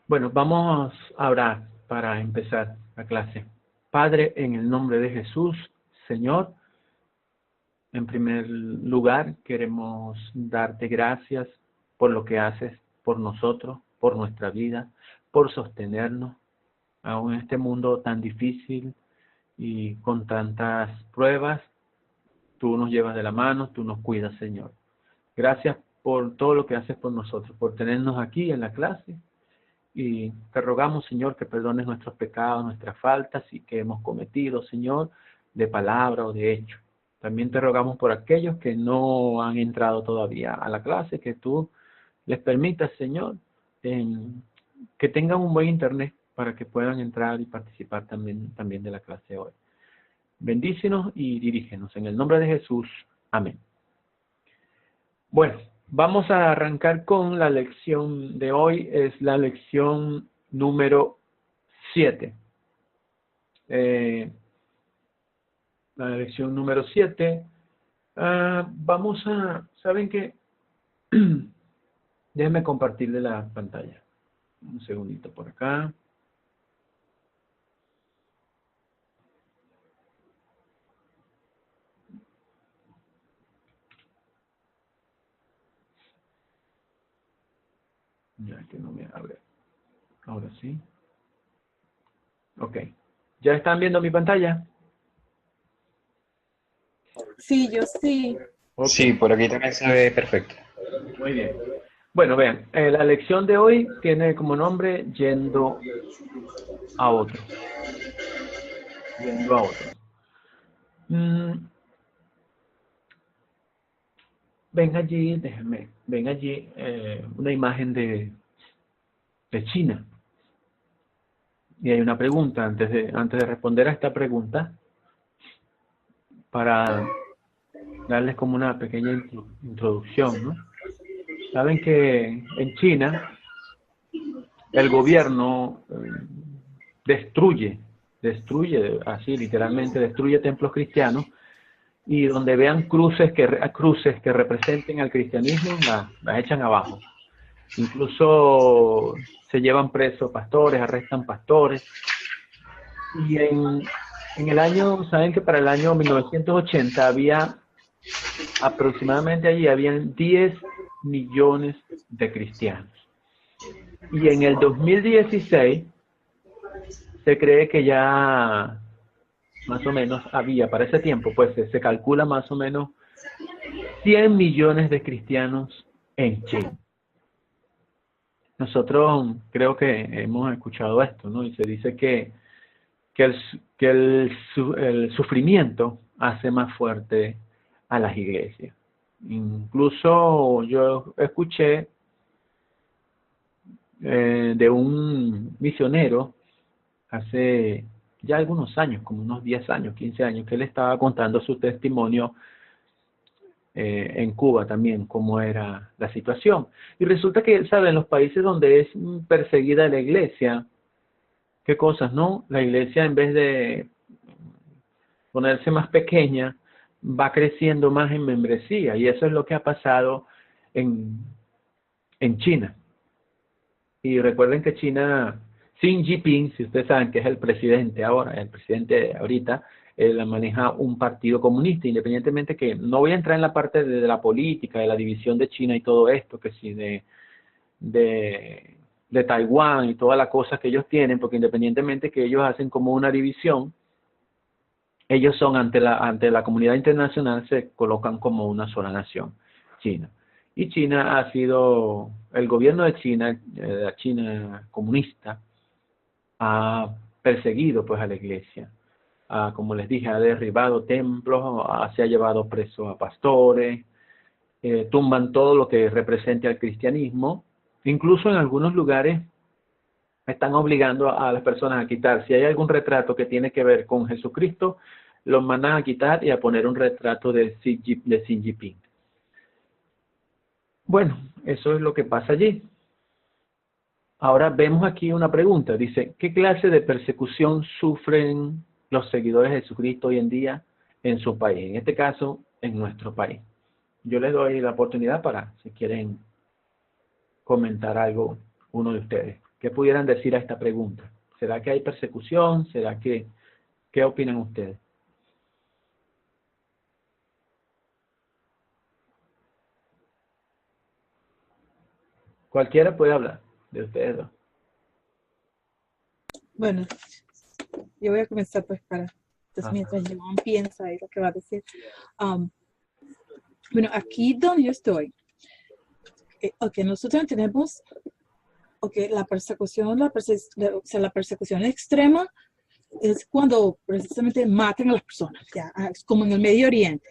Bueno, vamos a orar para empezar la clase. Padre, en el nombre de Jesús, Señor, en primer lugar queremos darte gracias por lo que haces por nosotros, por nuestra vida, por sostenernos, aún en este mundo tan difícil y con tantas pruebas. Tú nos llevas de la mano, tú nos cuidas, Señor. Gracias por todo lo que haces por nosotros, por tenernos aquí en la clase. Y te rogamos, Señor, que perdones nuestros pecados, nuestras faltas y que hemos cometido, Señor, de palabra o de hecho. También te rogamos por aquellos que no han entrado todavía a la clase, que tú les permitas, Señor, que tengan un buen internet para que puedan entrar y participar también de la clase hoy. Bendícenos y dirígenos. En el nombre de Jesús. Amén. Bueno, vamos a arrancar con la lección de hoy. Es la lección número 7. La lección número 7. ¿Saben qué? Déjenme compartirle la pantalla. Un segundito por acá. Ya que no me abre. Ahora sí. Ok. ¿Ya están viendo mi pantalla? Sí, yo sí. Okay. Sí, por aquí también se ve perfecto. Muy bien. Bueno, vean, la lección de hoy tiene como nombre Yendo a otro. Yendo a otro. Ven allí, ven allí una imagen de China. Y hay una pregunta, antes de responder a esta pregunta, para darles como una pequeña introducción, ¿no? Saben que en China el gobierno destruye, así literalmente destruye templos cristianos, y donde vean cruces que representen al cristianismo, las echan abajo. Incluso se llevan presos pastores, arrestan pastores. Y en el año, saben que para el año 1980 había aproximadamente allí, habían 10 millones de cristianos. Y en el 2016 se cree que ya más o menos había, para ese tiempo, pues se calcula más o menos 100 millones de cristianos en China. Nosotros creo que hemos escuchado esto, ¿no? Y se dice que el sufrimiento hace más fuerte a las iglesias. Incluso yo escuché de un misionero hace ya algunos años, como unos 10 años, 15 años, que él estaba contando su testimonio en Cuba también, cómo era la situación. Y resulta que, él sabe, en los países donde es perseguida la iglesia, ¿qué cosas, no? La iglesia, en vez de ponerse más pequeña, va creciendo más en membresía. Y eso es lo que ha pasado en China. Y recuerden que China, Xi Jinping, si ustedes saben que es el presidente ahora, el presidente ahorita, él maneja un partido comunista, independientemente que, no voy a entrar en la parte de la política, de la división de China y todo esto, que si de Taiwán y todas las cosas que ellos tienen, porque independientemente que ellos hacen como una división, ellos son ante la comunidad internacional, se colocan como una sola nación, China. Y China ha sido, el gobierno de China, la China comunista, ha perseguido pues a la iglesia. Como les dije, ha derribado templos, se ha llevado presos a pastores, tumban todo lo que represente al cristianismo. Incluso en algunos lugares están obligando a las personas a quitar, si hay algún retrato que tiene que ver con Jesucristo, los mandan a quitar y a poner un retrato de Xi Jinping. Bueno, eso es lo que pasa allí. Ahora vemos aquí una pregunta. Dice, ¿qué clase de persecución sufren los seguidores de Jesucristo hoy en día en su país? En este caso, en nuestro país. Yo les doy la oportunidad para, si quieren comentar algo, uno de ustedes. ¿Qué pudieran decir a esta pregunta? ¿Será que hay persecución? ¿Será que, qué opinan ustedes? Cualquiera puede hablar de ustedes dos. Bueno, yo voy a comenzar pues entonces Ajá. mientras Joan piensa ahí lo que va a decir. Bueno, aquí donde yo estoy, nosotros tenemos, la persecución, o sea, la persecución extrema es cuando precisamente matan a las personas, ya, es como en el Medio Oriente,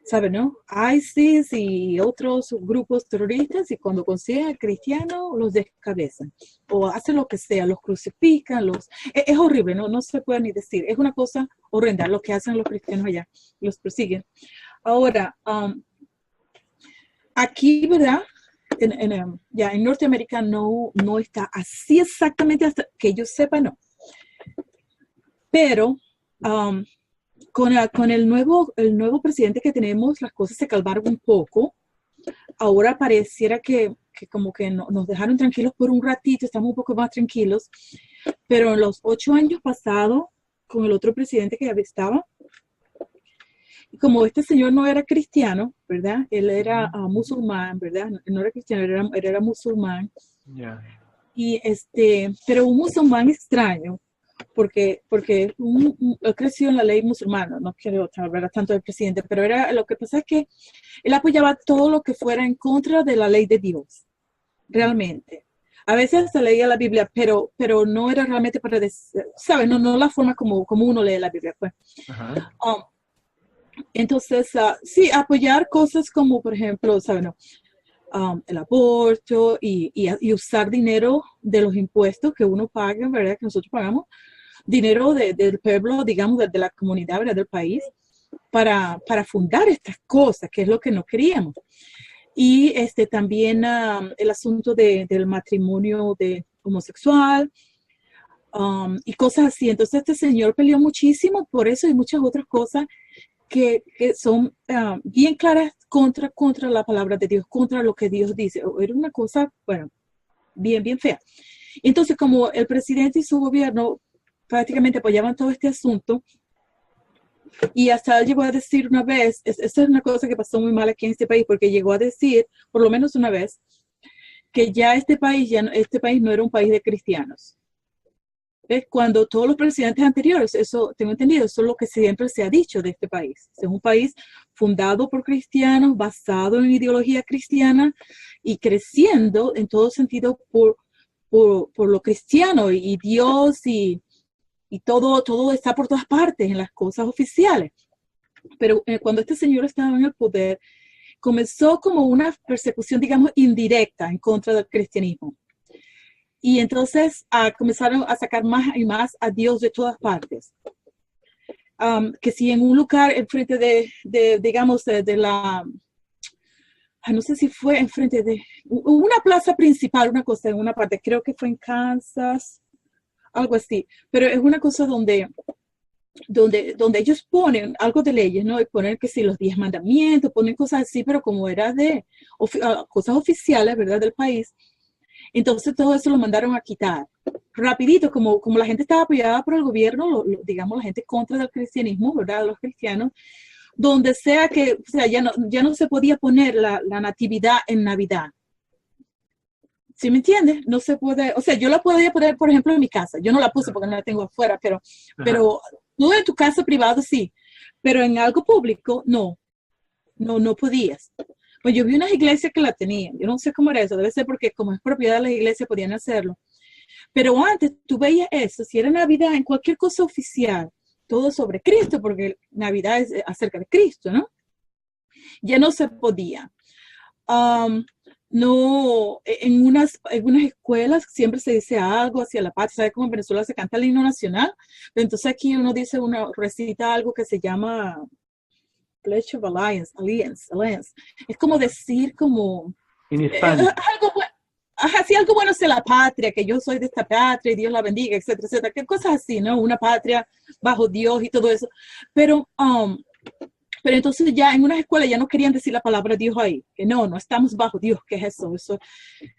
¿saben, no? ISIS y otros grupos terroristas, y cuando consiguen al cristiano, los descabezan, o hacen lo que sea, los crucifican, es horrible, no se puede ni decir, es una cosa horrenda lo que hacen los cristianos allá, los persiguen. Ahora, aquí, ¿verdad? Ya en Norteamérica no está así exactamente, hasta que yo sepa, no. Pero con el nuevo presidente que tenemos, las cosas se calmaron un poco. Ahora pareciera que como que nos dejaron tranquilos por un ratito, estamos un poco más tranquilos. Pero en los 8 años pasados, con el otro presidente que ya estaba, como este señor no era cristiano, ¿verdad? Él era musulmán, ¿verdad? No era cristiano, era musulmán. Yeah. Y pero un musulmán extraño, porque él creció en la ley musulmana, no quiero hablar tanto del presidente, pero lo que pasa es que él apoyaba todo lo que fuera en contra de la ley de Dios, realmente. A veces se leía la Biblia, pero no era realmente para decir, ¿sabes? No la forma como uno lee la Biblia, pues. Ajá. Entonces, sí, apoyar cosas como, por ejemplo, ¿saben? El aborto y usar dinero de los impuestos que uno paga, ¿verdad? Que nosotros pagamos, dinero del pueblo, digamos, de la comunidad, ¿verdad? Del país, para fundar estas cosas, que es lo que no queríamos. Y también el asunto del matrimonio homosexual, y cosas así. Entonces este señor peleó muchísimo por eso y muchas otras cosas que son bien claras contra la palabra de Dios, contra lo que Dios dice. Era una cosa, bueno, bien fea. Entonces, como el presidente y su gobierno prácticamente apoyaban todo este asunto, y hasta él llegó a decir una vez, esa es una cosa que pasó muy mal aquí en este país, porque llegó a decir, por lo menos una vez, que ya este país no era un país de cristianos. ¿Ves? Cuando todos los presidentes anteriores, eso tengo entendido, eso es lo que siempre se ha dicho de este país. Es un país fundado por cristianos, basado en ideología cristiana y creciendo en todo sentido por lo cristiano, y Dios y todo está por todas partes en las cosas oficiales. Pero cuando este señor estaba en el poder, comenzó como una persecución, digamos, indirecta en contra del cristianismo. Y entonces comenzaron a sacar más y más a Dios de todas partes. Que si en un lugar enfrente digamos, de la, no sé si fue enfrente de una plaza principal, una cosa en una parte, creo que fue en Kansas, algo así, pero es una cosa donde ellos ponen algo de leyes, ¿no? Y ponen que si los 10 mandamientos, ponen cosas así, pero como era de cosas oficiales, ¿verdad? Del país. Entonces todo eso lo mandaron a quitar rapidito, como la gente estaba apoyada por el gobierno, digamos la gente contra del cristianismo, ¿verdad? Los cristianos, donde sea que, o sea, ya no se podía poner la natividad en Navidad. ¿Sí me entiendes? No se puede, o sea, yo la podía poner, por ejemplo, en mi casa. Yo no la puse porque no la tengo afuera, pero tú en tu casa privada sí, pero en algo público no podías. Pues yo vi unas iglesias que la tenían. Yo no sé cómo era eso. Debe ser porque como es propiedad de las iglesias podían hacerlo. Pero antes tú veías eso. Si era Navidad, en cualquier cosa oficial, todo sobre Cristo, porque Navidad es acerca de Cristo, ¿no? Ya no se podía. No, en unas escuelas siempre se dice algo hacia la patria. ¿Sabes cómo en Venezuela se canta el himno nacional? Pero entonces aquí uno recita algo que se llama Pledge of Alliance. Es como decir como algo bueno hacia la patria, que yo soy de esta patria y Dios la bendiga, etcétera, etcétera, que cosas así, ¿no? Una patria bajo Dios y todo eso. Pero Pero entonces ya en unas escuelas ya no querían decir la palabra Dios ahí, que no estamos bajo Dios, ¿qué es eso? Eso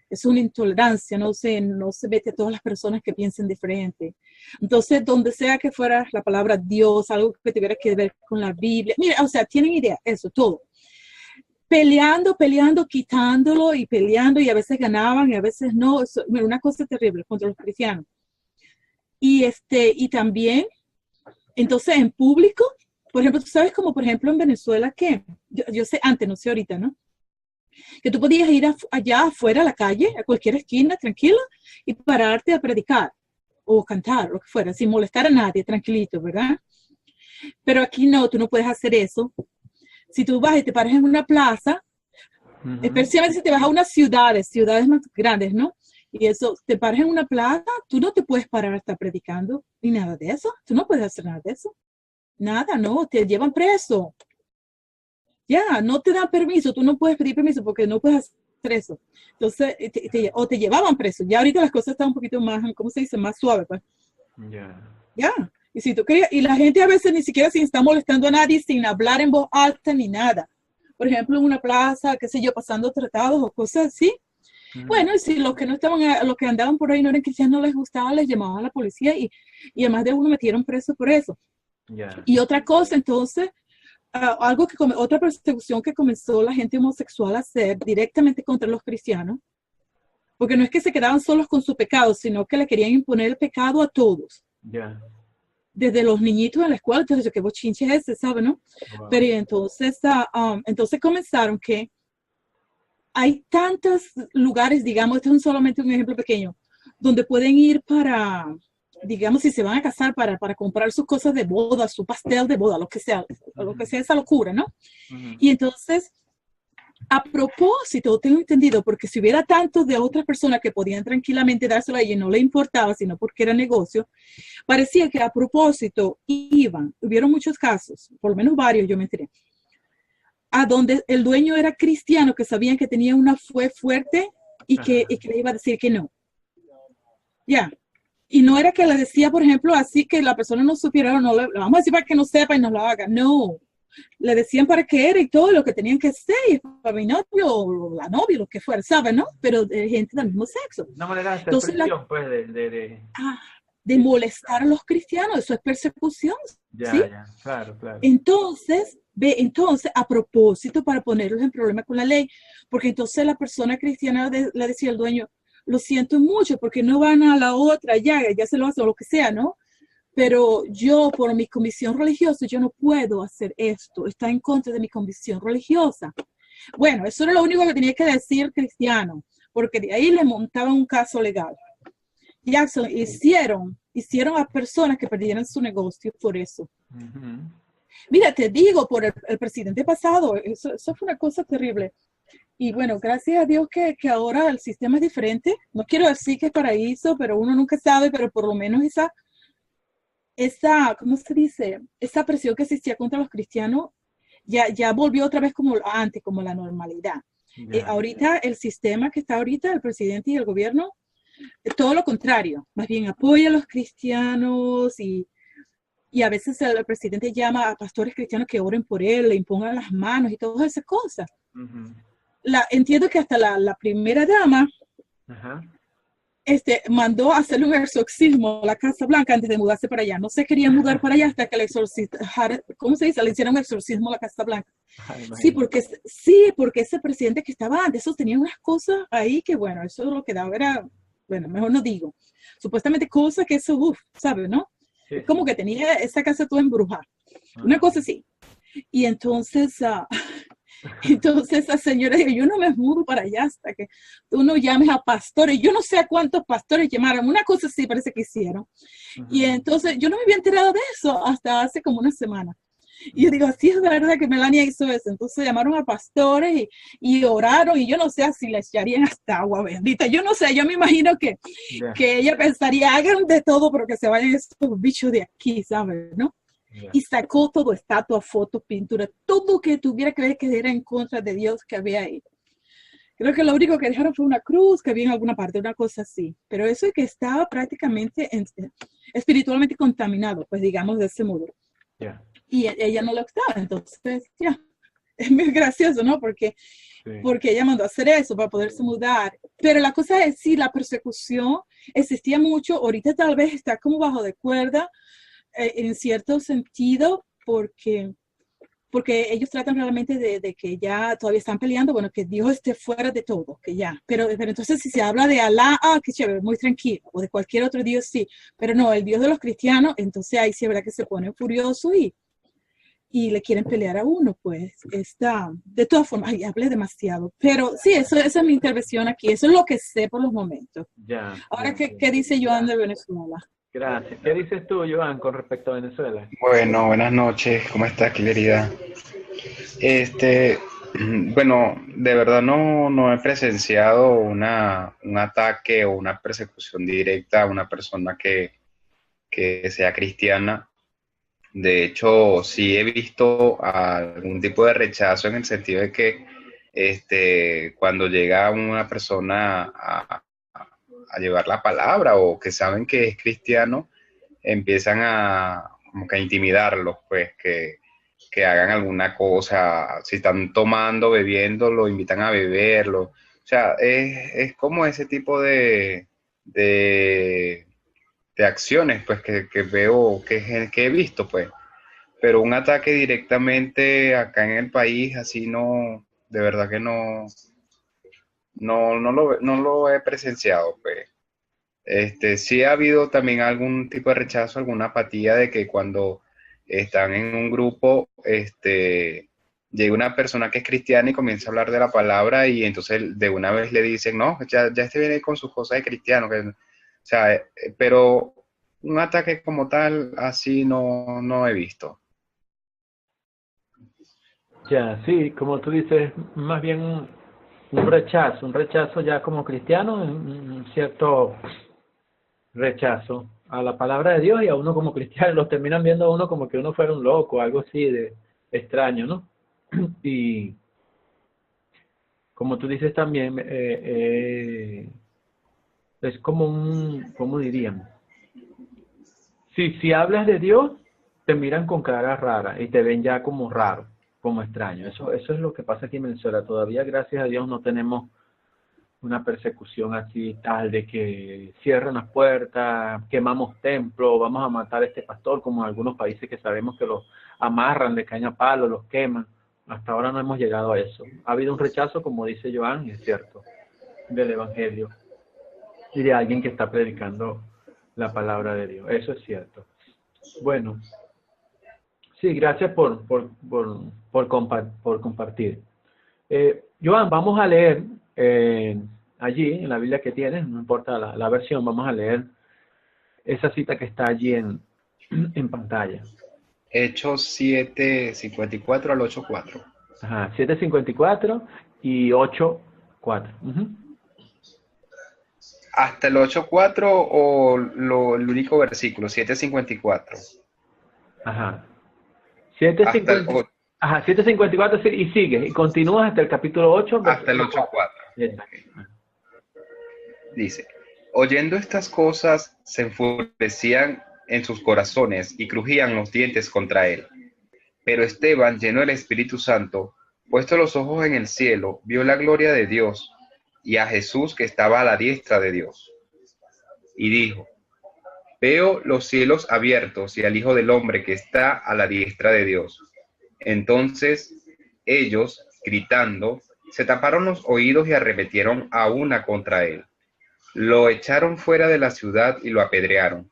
es una intolerancia, no se mete a todas las personas que piensen diferente. Entonces, donde sea que fuera la palabra Dios, algo que tuviera que ver con la Biblia, mira, o sea, tienen idea, eso, todo. Peleando, quitándolo y peleando, y a veces ganaban y a veces no, eso, mira, una cosa terrible contra los cristianos. Y también, entonces en público, por ejemplo, tú sabes como por ejemplo en Venezuela que, yo sé antes, no sé ahorita, ¿no? Que tú podías ir allá afuera a la calle, a cualquier esquina, tranquila, y pararte a predicar o cantar, lo que fuera, sin molestar a nadie, tranquilito, ¿verdad? Pero aquí no, tú no puedes hacer eso. Si tú vas y te paras en una plaza, especialmente si te vas a unas ciudades más grandes, ¿no? Y eso, te paras en una plaza, tú no te puedes parar a estar predicando, ni nada de eso. Tú no puedes hacer nada de eso. Nada, no, te llevan preso. Ya, no te dan permiso, tú no puedes pedir permiso porque no puedes hacer eso. Entonces, o te llevaban preso. Ya ahorita las cosas están un poquito más, ¿cómo se dice? Más suave, pues. Ya. Y si tú querías, y la gente a veces ni siquiera sin estar molestando a nadie, sin hablar en voz alta ni nada. Por ejemplo, en una plaza, qué sé yo, pasando tratados o cosas así. Bueno, y si los que no estaban, los que andaban por ahí no eran cristianos, no les gustaba, les llamaban a la policía y además de uno metieron preso por eso. Y otra cosa, entonces, otra persecución que comenzó la gente homosexual a hacer directamente contra los cristianos, porque no es que se quedaban solos con su pecado, sino que le querían imponer el pecado a todos. Desde los niñitos en la escuela, entonces, ¿qué bochinche es ese, sabe, no? Wow. Pero entonces comenzaron que hay tantos lugares, digamos, este es solamente un ejemplo pequeño, donde pueden ir para, digamos, si se van a casar para comprar sus cosas de boda, su pastel de boda, lo que sea esa locura, ¿no? Y entonces, a propósito, tengo entendido, porque si hubiera tantos de otras personas que podían tranquilamente dárselo a ella y no le importaba, sino porque era negocio, parecía que a propósito hubieron muchos casos, por lo menos varios, yo me enteré, a donde el dueño era cristiano, que sabían que tenía una fe fuerte y que le iba a decir que no. Ya. Y no era que le decía, por ejemplo, así que la persona no supiera, no le vamos a decir para que no sepa y no lo haga. No. Le decían para qué era y todo lo que tenían que ser, para mi novio o la novia, lo que fuera, ¿saben? ¿No? Pero de gente del mismo sexo. Una manera de expresión, pues, de molestar a los cristianos, eso es persecución. Ya, ¿sí? ya, claro. Entonces, a propósito, para ponerlos en problema con la ley, porque entonces la persona cristiana le decía al dueño, lo siento mucho, porque no van a la otra, ya se lo hace o lo que sea, ¿no? Pero yo, por mi convicción religiosa, yo no puedo hacer esto, está en contra de mi convicción religiosa. Bueno, eso era lo único que tenía que decir cristiano, porque de ahí le montaban un caso legal. Jackson hicieron a personas que perdieran su negocio por eso. Mira, te digo, por el presidente pasado, eso fue una cosa terrible. Y bueno, gracias a Dios que ahora el sistema es diferente. No quiero decir que es paraíso, pero uno nunca sabe, pero por lo menos esa, ¿cómo se dice? Esa presión que existía contra los cristianos ya volvió otra vez como antes, como la normalidad. Ahorita el sistema que está ahorita, el presidente y el gobierno, todo lo contrario, más bien apoya a los cristianos y a veces el presidente llama a pastores cristianos que oren por él, le impongan las manos y todas esas cosas. Entiendo que hasta la primera dama mandó a hacerle un exorcismo a la Casa Blanca antes de mudarse para allá. No se quería mudar para allá hasta que le ¿cómo se dice? Le hicieron un exorcismo a la Casa Blanca. Sí, porque ese presidente que estaba antes, eso tenía unas cosas ahí que, bueno, eso lo que daba era, bueno, mejor no digo. Supuestamente cosas que eso, ¿sabes, no? Sí. Como que tenía esa casa toda embrujada. Una cosa así. Y entonces, entonces la señora dijo, yo no me mudo para allá hasta que tú no llames a pastores. Yo no sé a cuántos pastores llamaron. Una cosa sí parece que hicieron. Y entonces yo no me había enterado de eso hasta hace como una semana. Y yo digo, sí es verdad que Melania hizo eso. Entonces llamaron a pastores y oraron y yo no sé si les echarían hasta agua bendita. Yo no sé, yo me imagino que ella pensaría, hagan de todo pero que se vayan estos bichos de aquí, ¿sabes? ¿No? Y sacó todo, estatua, fotos, pintura, todo que tuviera que ver que era en contra de Dios que había ahí. Creo que lo único que dejaron fue una cruz que había en alguna parte, una cosa así. Pero eso es que estaba prácticamente espiritualmente contaminado, pues digamos de ese modo. y ella no lo estaba. Entonces, ya, es muy gracioso, ¿no? Porque ella mandó a hacer eso para poderse mudar. Pero la cosa es, sí, la persecución existía mucho, ahorita tal vez está como bajo de cuerda, en cierto sentido, porque ellos tratan realmente de que ya todavía están peleando, bueno, que Dios esté fuera de todo, que ya. Pero entonces si se habla de Alá, qué chévere, muy tranquilo, o de cualquier otro Dios, sí. Pero no, el Dios de los cristianos, entonces ahí sí es verdad que se pone furioso y le quieren pelear a uno, pues está, de todas formas, ay, hablé demasiado, pero sí, esa es mi intervención aquí, eso es lo que sé por los momentos. Ya. Ahora, ¿qué dice Joan de Venezuela? Gracias. ¿Qué dices tú, Joan, con respecto a Venezuela? Bueno, buenas noches, ¿cómo estás, querida? Este, bueno, de verdad no he presenciado un ataque o una persecución directa a una persona que sea cristiana. De hecho, sí he visto algún tipo de rechazo en el sentido de que cuando llega una persona a llevar la palabra o que saben que es cristiano, empiezan como que a intimidarlos, pues que hagan alguna cosa, si están tomando, bebiendo, lo invitan a beberlo. O sea, es como ese tipo de, de acciones, pues que veo, que he visto, pues. Pero un ataque directamente acá en el país, así no, de verdad que no lo he presenciado, pues. Sí ha habido también algún tipo de rechazo, alguna apatía de que cuando están en un grupo, llega una persona que es cristiana y comienza a hablar de la palabra y entonces de una vez le dicen, no, ya viene con sus cosas de cristiano. O sea, pero un ataque como tal, así no he visto. Ya, sí, como tú dices, más bien un rechazo ya como cristiano, un cierto rechazo a la palabra de Dios y a uno como cristiano, los terminan viendo a uno como que uno fuera un loco, algo así de extraño, ¿no? Y como tú dices también, es como ¿cómo diríamos? Si hablas de Dios, te miran con cara rara y te ven ya como raro, como extraño. Eso es lo que pasa aquí en Venezuela. Todavía, gracias a Dios, no tenemos una persecución así tal de que cierran las puertas, quemamos templos, vamos a matar a este pastor, como en algunos países que sabemos que los amarran de caña a palo, los queman. Hasta ahora no hemos llegado a eso. Ha habido un rechazo, como dice Joan, es cierto, del Evangelio y de alguien que está predicando la palabra de Dios. Eso es cierto. Bueno, sí, gracias por compartir. Joan, vamos a leer allí, en la Biblia que tienes, no importa la versión, vamos a leer esa cita que está allí en pantalla. Hechos 7:54 al 8:4. Ajá, 7:54 y 8:4. ¿Hasta el 8:4 o el único versículo, 7:54? Ajá. Hasta el 7:50. Ajá, 7:54 y sigue, y continúas hasta el capítulo 8. Hasta el 8:4. Dice, oyendo estas cosas, se enfurecían en sus corazones y crujían los dientes contra él. Pero Esteban, lleno del Espíritu Santo, puesto los ojos en el cielo, vio la gloria de Dios y a Jesús que estaba a la diestra de Dios. Y dijo, veo los cielos abiertos y al Hijo del Hombre que está a la diestra de Dios. Entonces ellos, gritando, se taparon los oídos y arremetieron a una contra él. Lo echaron fuera de la ciudad y lo apedrearon.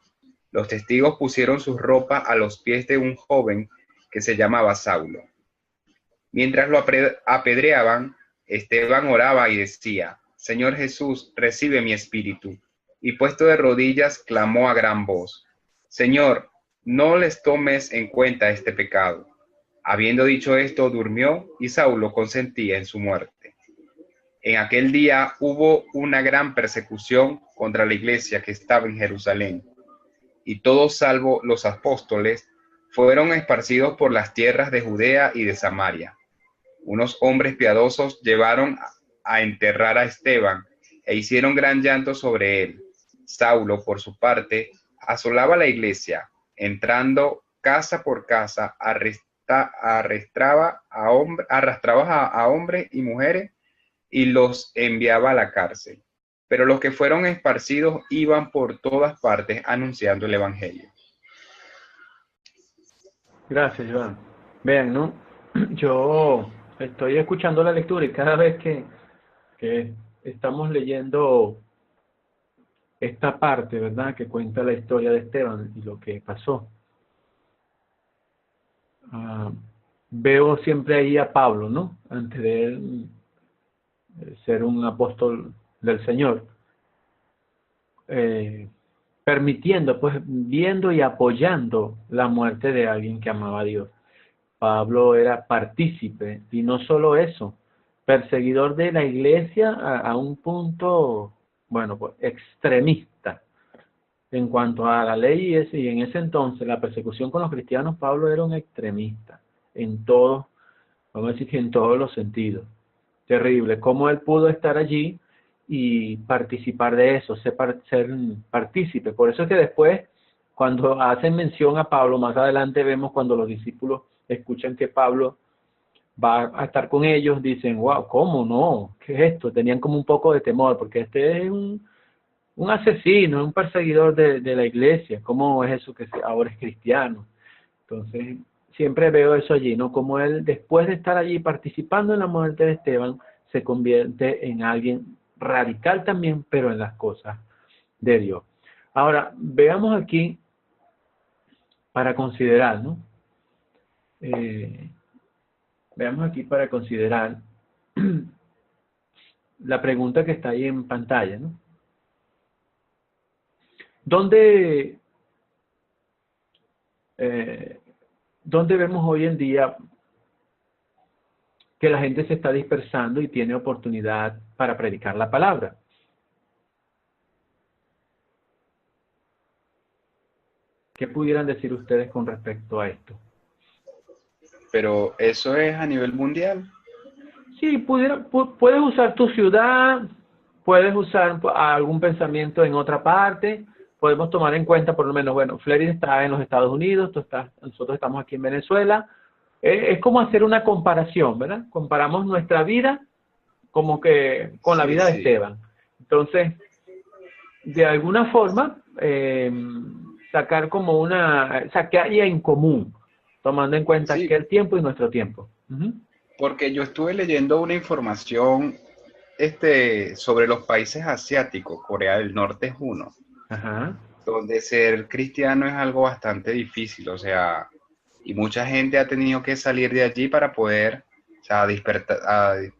Los testigos pusieron su ropa a los pies de un joven que se llamaba Saulo. Mientras lo apedreaban, Esteban oraba y decía, Señor Jesús, recibe mi espíritu. Y puesto de rodillas, clamó a gran voz, Señor, no les tomes en cuenta este pecado. Habiendo dicho esto, durmió y Saulo consentía en su muerte. En aquel día hubo una gran persecución contra la iglesia que estaba en Jerusalén, y todos salvo los apóstoles fueron esparcidos por las tierras de Judea y de Samaria. Unos hombres piadosos llevaron a enterrar a Esteban e hicieron gran llanto sobre él. Saulo, por su parte, asolaba la iglesia, entrando casa por casa, arrastraba a hombres y mujeres y los enviaba a la cárcel. Pero los que fueron esparcidos iban por todas partes anunciando el evangelio. Gracias, Joan. Vean, ¿no? Yo estoy escuchando la lectura y cada vez que estamos leyendo esta parte, ¿verdad?, que cuenta la historia de Esteban y lo que pasó, veo siempre ahí a Pablo, ¿no? Antes de él ser un apóstol del Señor, permitiendo, pues, viendo y apoyando la muerte de alguien que amaba a Dios. Pablo era partícipe, y no solo eso, perseguidor de la iglesia a un punto, bueno, pues, extremista en cuanto a la ley, y en ese entonces la persecución con los cristianos. Pablo era un extremista en todos, vamos a decir que en todos los sentidos. Terrible cómo él pudo estar allí y participar de eso, ser partícipe. Por eso es que después, cuando hacen mención a Pablo, más adelante vemos cuando los discípulos escuchan que Pablo va a estar con ellos, dicen, wow, ¿cómo no? ¿Qué es esto? Tenían como un poco de temor, porque este es un asesino, un perseguidor de la iglesia. ¿Cómo es eso que ahora es cristiano? Entonces, siempre veo eso allí, ¿no? Como él, después de estar allí participando en la muerte de Esteban, se convierte en alguien radical también, pero en las cosas de Dios. Ahora, veamos aquí para considerar, ¿no? Veamos aquí para considerar la pregunta que está ahí en pantalla, ¿no? ¿Dónde vemos hoy en día que la gente se está dispersando y tiene oportunidad para predicar la palabra? ¿Qué pudieran decir ustedes con respecto a esto? Pero eso es a nivel mundial. Sí, puedes usar tu ciudad, puedes usar algún pensamiento en otra parte. Podemos tomar en cuenta, por lo menos, bueno, Flery está en los Estados Unidos, nosotros estamos aquí en Venezuela. Es como hacer una comparación, ¿verdad? Comparamos nuestra vida como que con la vida de Esteban. Entonces, de alguna forma, sacar como o sea, que haya en común, tomando en cuenta aquel tiempo y nuestro tiempo. Porque yo estuve leyendo una información sobre los países asiáticos. Corea del Norte es uno. Ajá. Donde ser cristiano es algo bastante difícil, o sea, y mucha gente ha tenido que salir de allí para poder, o sea,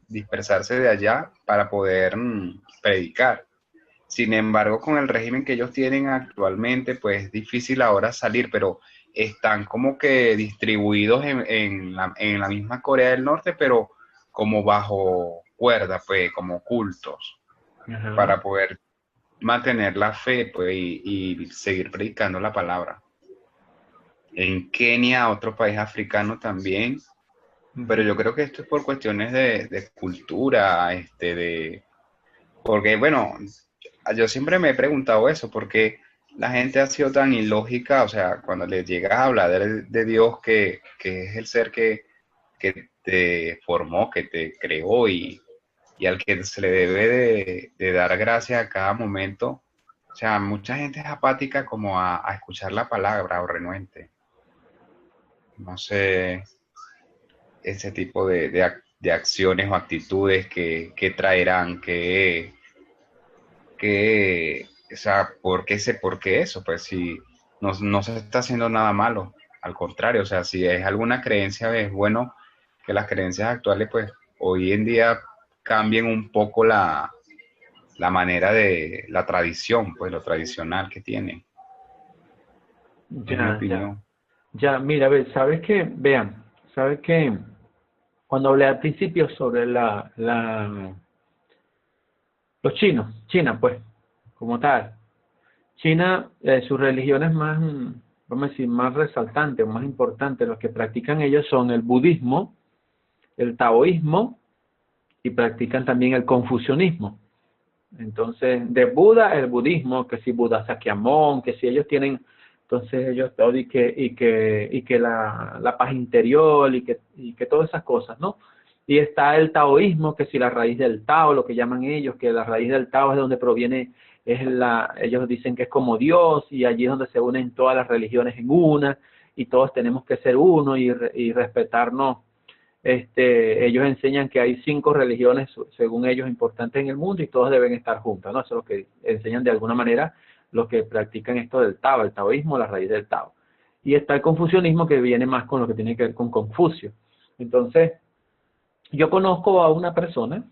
dispersarse de allá para poder predicar. Sin embargo, con el régimen que ellos tienen actualmente, pues es difícil ahora salir, pero están como que distribuidos en la misma Corea del Norte, pero como bajo cuerda, pues como cultos, para poder mantener la fe, pues, y seguir predicando la palabra. En Kenia, otro país africano también, pero yo creo que esto es por cuestiones de cultura, porque bueno, yo siempre me he preguntado eso, porque la gente ha sido tan ilógica, o sea, cuando les llegas a hablar de Dios, que es el ser que te formó, que te creó y al que se le debe de dar gracias a cada momento. O sea, mucha gente es apática como a escuchar la palabra o renuente. No sé, ese tipo de acciones o actitudes que traerán, o sea, ¿por qué eso? Pues si no se está haciendo nada malo, al contrario, o sea, si es alguna creencia, es bueno que las creencias actuales, pues hoy en día cambien un poco la manera de la tradición, pues lo tradicional que tiene. Es mi opinión. Ya, mira, ¿sabes qué? Vean, ¿sabes qué? Cuando hablé al principio sobre los chinos, China, pues, como tal. China, sus religiones más, vamos a decir, más resaltantes, más importantes, los que practican ellos son el budismo, el taoísmo, y practican también el confucianismo. Entonces, de Buda, el budismo, que si Buda Sakyamon, que si ellos tienen Entonces ellos todo y que la paz interior y que todas esas cosas, ¿no? Y está el taoísmo, que si la raíz del Tao, lo que llaman ellos, que la raíz del Tao es de donde proviene, ellos dicen que es como Dios, y allí es donde se unen todas las religiones en una, y todos tenemos que ser uno y respetarnos. Ellos enseñan que hay 5 religiones, según ellos, importantes en el mundo, y todas deben estar juntas, ¿no? Eso es lo que enseñan de alguna manera los que practican esto del Tao, el taoísmo, la raíz del Tao. Y está el confucianismo, que viene más con lo que tiene que ver con Confucio. Entonces, yo conozco a una persona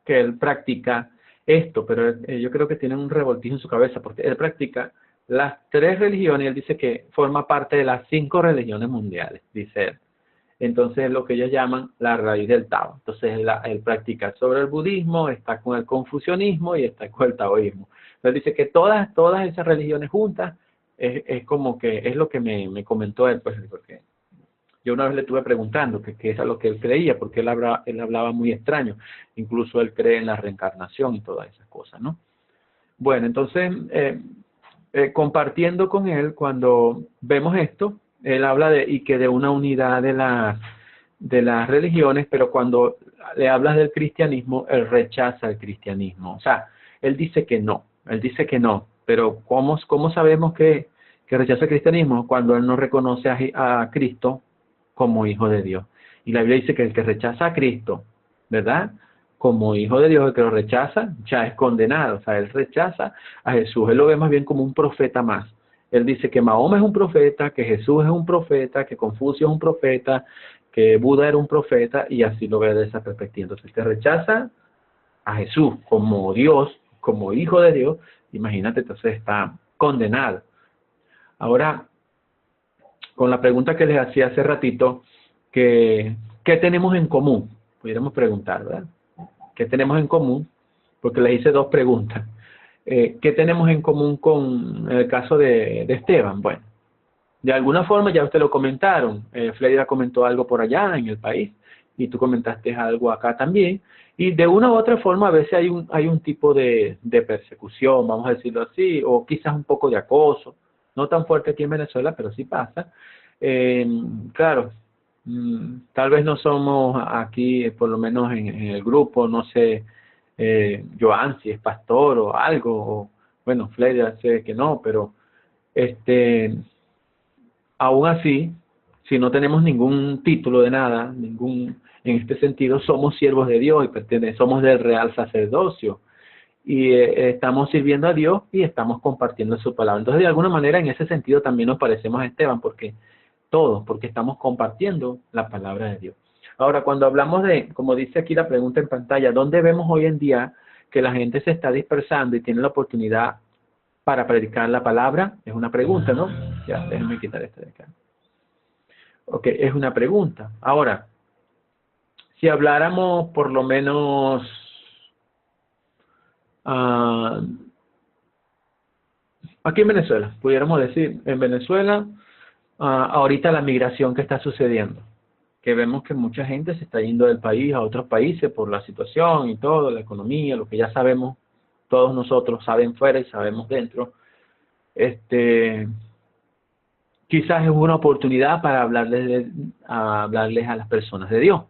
que él practica esto, pero yo creo que tiene un revoltijo en su cabeza, porque él practica las 3 religiones, y él dice que forma parte de las 5 religiones mundiales, dice él. Entonces es lo que ellos llaman la raíz del Tao. Entonces él practica sobre el budismo, está con el confucianismo y está con el taoísmo. Entonces dice que todas esas religiones juntas es como que es lo que me comentó él, pues, porque yo una vez le estuve preguntando que era lo que él creía, porque él hablaba muy extraño. Incluso él cree en la reencarnación y todas esas cosas, ¿no? Bueno, entonces, compartiendo con él, cuando vemos esto, él habla de una unidad de las religiones, pero cuando le hablas del cristianismo, él rechaza el cristianismo. O sea, él dice que no, pero ¿cómo sabemos que rechaza el cristianismo? Cuando él no reconoce a Cristo como hijo de Dios. Y la Biblia dice que el que rechaza a Cristo, ¿verdad?, como hijo de Dios, el que lo rechaza ya es condenado. O sea, él rechaza a Jesús, él lo ve más bien como un profeta más. Él dice que Mahoma es un profeta, que Jesús es un profeta, que Confucio es un profeta, que Buda era un profeta, y así lo ve desde esa perspectiva. Entonces, el que rechaza a Jesús como Dios, como hijo de Dios, imagínate, entonces está condenado. Ahora, con la pregunta que les hacía hace ratito, ¿qué tenemos en común? Pudiéramos preguntar, ¿verdad? ¿Qué tenemos en común? Porque les hice 2 preguntas. ¿Qué tenemos en común con el caso de Esteban? Bueno, de alguna forma ya ustedes lo comentaron. Fleida comentó algo por allá en el país, y tú comentaste algo acá también. Y de una u otra forma a veces hay un tipo de persecución, vamos a decirlo así, o quizás un poco de acoso. No tan fuerte aquí en Venezuela, pero sí pasa. Claro, tal vez no somos aquí, por lo menos en el grupo, no sé, Joan, si es pastor o algo, o, bueno, Fleida sé que no, pero aún así, si no tenemos ningún título de nada, en este sentido, somos siervos de Dios y somos del real sacerdocio. Y estamos sirviendo a Dios y estamos compartiendo su palabra. Entonces, de alguna manera, en ese sentido también nos parecemos a Esteban, porque estamos compartiendo la palabra de Dios. Ahora, cuando hablamos como dice aquí la pregunta en pantalla, ¿dónde vemos hoy en día que la gente se está dispersando y tiene la oportunidad para predicar la palabra? Es una pregunta, ¿no? Ya, déjenme quitar esto de acá. Ok, es una pregunta. Ahora, si habláramos por lo menos aquí en Venezuela, pudiéramos decir, en Venezuela, ahorita la migración que está sucediendo, que vemos que mucha gente se está yendo del país a otros países por la situación y todo, la economía, lo que ya sabemos, todos nosotros saben fuera y sabemos dentro. Quizás es una oportunidad para hablarles a las personas de Dios.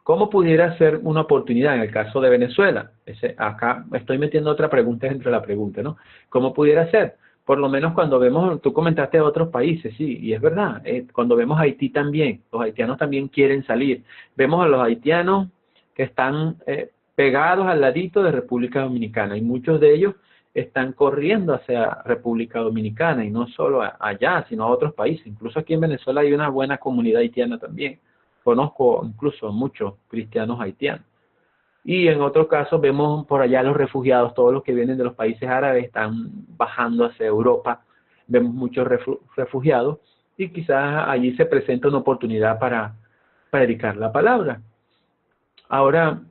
¿Cómo pudiera ser una oportunidad en el caso de Venezuela? Acá estoy metiendo otra pregunta dentro de la pregunta, ¿no? ¿Cómo pudiera ser? Por lo menos cuando vemos, tú comentaste otros países, sí, y es verdad, cuando vemos Haití también, los haitianos también quieren salir. Vemos a los haitianos que están pegados al ladito de República Dominicana, y muchos de ellos están corriendo hacia República Dominicana, y no solo allá, sino a otros países. Incluso aquí en Venezuela hay una buena comunidad haitiana también. Conozco incluso muchos cristianos haitianos. Y en otros casos vemos por allá los refugiados, todos los que vienen de los países árabes están bajando hacia Europa. Vemos muchos refugiados y quizás allí se presenta una oportunidad para predicar la palabra. Ahora,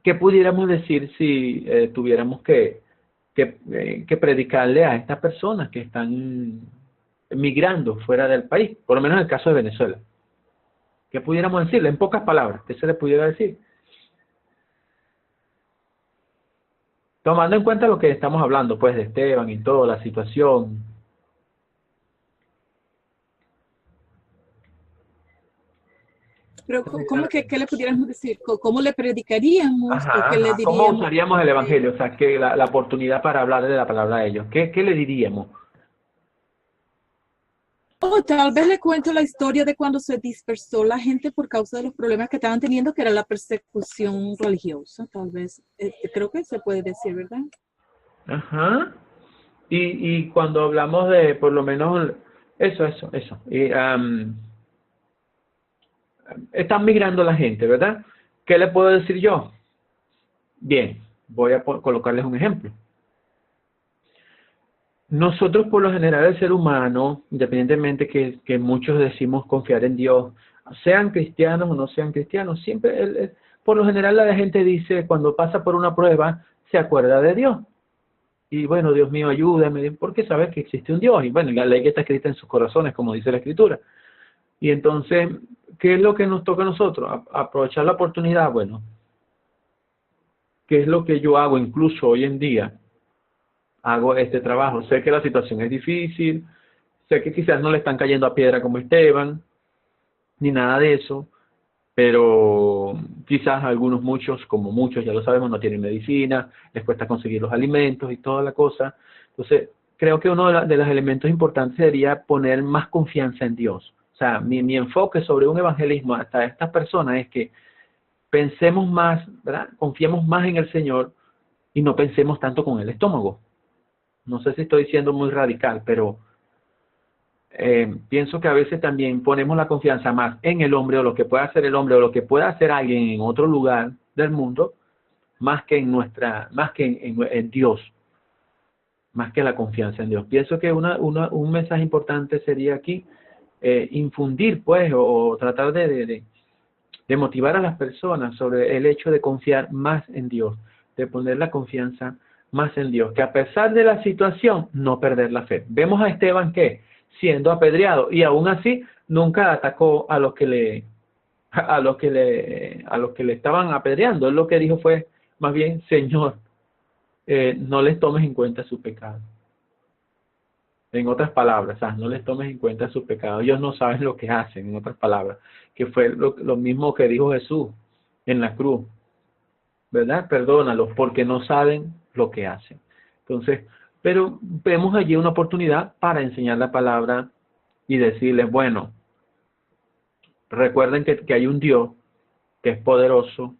¿qué pudiéramos decir si tuviéramos que predicarle a estas personas que están migrando fuera del país? Por lo menos en el caso de Venezuela. ¿Qué pudiéramos decirle? En pocas palabras, ¿qué se le pudiera decir? Tomando en cuenta lo que estamos hablando, pues, de Esteban y toda la situación, Pero ¿cómo que qué le pudiéramos decir? ¿Cómo le predicaríamos Ajá, o qué le ajá. ¿Cómo diríamos? usaríamos el Evangelio? O sea, que la oportunidad para hablar de la palabra a ellos. ¿Qué le diríamos? O tal vez le cuento la historia de cuando se dispersó la gente por causa de los problemas que estaban teniendo, que era la persecución religiosa, tal vez. Creo que se puede decir, ¿verdad? Ajá. Y cuando hablamos de, por lo menos, eso. Y, están migrando la gente, ¿verdad? ¿Qué le puedo decir yo? Bien, voy a colocarles un ejemplo. Nosotros, por lo general, el ser humano, independientemente que muchos decimos confiar en Dios, sean cristianos o no sean cristianos, siempre, por lo general, la gente dice, cuando pasa por una prueba, se acuerda de Dios. Y bueno, Dios mío, ayúdame, porque sabes que existe un Dios. Y bueno, la ley que está escrita en sus corazones, como dice la Escritura. Y entonces, ¿qué es lo que nos toca a nosotros? Aprovechar la oportunidad. Bueno, ¿qué es lo que yo hago incluso hoy en día? Hago este trabajo. Sé que la situación es difícil, sé que quizás no le están cayendo a piedra como Esteban, ni nada de eso, pero quizás muchos, ya lo sabemos, no tienen medicina, les cuesta conseguir los alimentos y toda la cosa. Entonces, creo que uno de los elementos importantes sería poner más confianza en Dios. O sea, mi enfoque sobre un evangelismo hasta estas personas es que pensemos más, ¿verdad? Confiemos más en el Señor y no pensemos tanto con el estómago. No sé si estoy siendo muy radical, pero pienso que a veces también ponemos la confianza más en el hombre o lo que pueda hacer el hombre o lo que pueda hacer alguien en otro lugar del mundo, más que en Dios, más que la confianza en Dios. Pienso que un mensaje importante sería aquí infundir, pues, o tratar de motivar a las personas sobre el hecho de confiar más en Dios, de poner la confianza más en Dios, que a pesar de la situación, no perder la fe. Vemos a Esteban que, siendo apedreado, y aún así, nunca atacó a los que le estaban apedreando. Él lo que dijo fue, más bien, Señor, no les tomes en cuenta su pecado. En otras palabras, no les tomes en cuenta su pecado. Ellos no saben lo que hacen, en otras palabras, que fue lo mismo que dijo Jesús en la cruz, ¿verdad? Perdónalos porque no saben lo que hacen. Entonces, pero vemos allí una oportunidad para enseñar la palabra y decirles, bueno, recuerden que hay un Dios que es poderoso,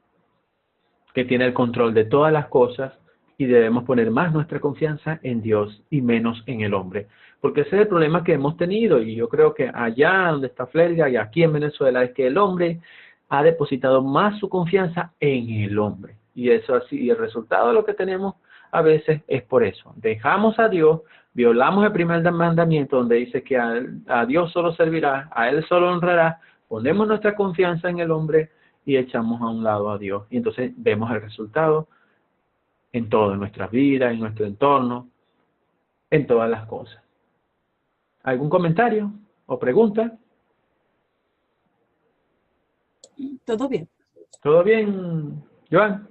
que tiene el control de todas las cosas y debemos poner más nuestra confianza en Dios y menos en el hombre. Porque ese es el problema que hemos tenido y yo creo que allá donde está Flérida y aquí en Venezuela es que el hombre ha depositado más su confianza en el hombre. Y eso así, y el resultado de lo que tenemos a veces es por eso. Dejamos a Dios, violamos el primer mandamiento donde dice que a Dios solo servirá, a Él solo honrará, ponemos nuestra confianza en el hombre y echamos a un lado a Dios. Y entonces vemos el resultado en todo, en nuestras vidas, en nuestro entorno, en todas las cosas. ¿Algún comentario o pregunta? Todo bien. ¿Todo bien, Joan?